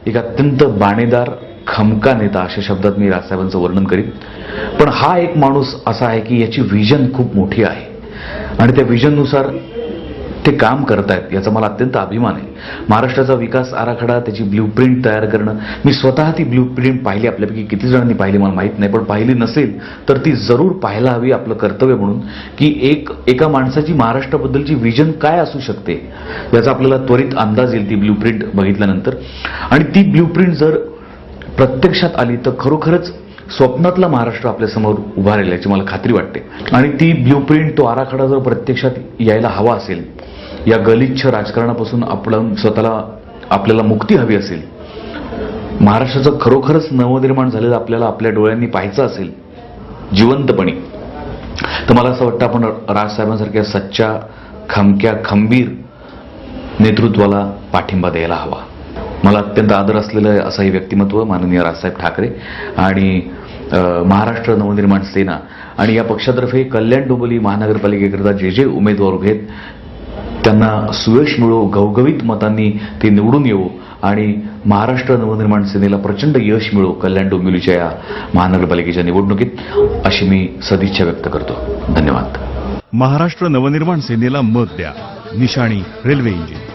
एक अत्यंत बाणेदार खमका नेता अशा शब्दात मी राजसाहेबांचं वर्णन करीन. पण हा एक माणूस असा आहे की याची विजन खूप मोठी आहे आणि त्या विजननुसार ते काम करतायत याचा मला अत्यंत अभिमान आहे. महाराष्ट्राचा विकास आराखडा, त्याची ब्ल्यूप्रिंट तयार करणं, मी स्वतः ती ब्ल्यूप्रिंट पाहिली. आपल्यापैकी किती जणांनी पाहिली मला माहीत नाही, पण पाहिली नसेल तर ती जरूर पाहायला हवी आपलं कर्तव्य म्हणून, की एका माणसाची महाराष्ट्राबद्दलची विजन काय असू शकते याचा आपल्याला त्वरित अंदाज येईल ती ब्ल्यूप्रिंट बघितल्यानंतर. आणि ती ब्ल्यूप्रिंट जर प्रत्यक्षात आली तर खरोखरच स्वप्नातला महाराष्ट्र आपल्यासमोर उभा राहील याची मला खात्री वाटते. आणि ती ब्ल्यूप्रिंट, तो आराखडा जर प्रत्यक्षात यायला हवा असेल, या गलिच्छ राजकारणापासून आपल्याला मुक्ती हवी असेल, महाराष्ट्राचं खरोखरच नवनिर्माण झालेलं आपल्याला आपल्या डोळ्यांनी पाहायचं असेल जिवंतपणे, तर मला असं वाटतं आपण राजसाहेबांसारख्या सच्च्या, खमक्या, खंबीर नेतृत्वाला पाठिंबा द्यायला हवा. मला अत्यंत आदर असलेलं असं हे व्यक्तिमत्व माननीय राजसाहेब ठाकरे आणि महाराष्ट्र नवनिर्माण सेना आणि या पक्षातर्फे कल्याण डोंबिवली महानगरपालिकेकरता जे उमेदवार उभे आहेत त्यांना सुयश मिळो, घवघवीत मतांनी ते निवडून येऊ आणि महाराष्ट्र नवनिर्माण सेनेला प्रचंड यश मिळो कल्याण डोंबिवलीच्या या महानगरपालिकेच्या निवडणुकीत, अशी मी सदिच्छा व्यक्त करतो. धन्यवाद. महाराष्ट्र नवनिर्माण सेनेला मत द्या. निशाणी रेल्वे इंजिन.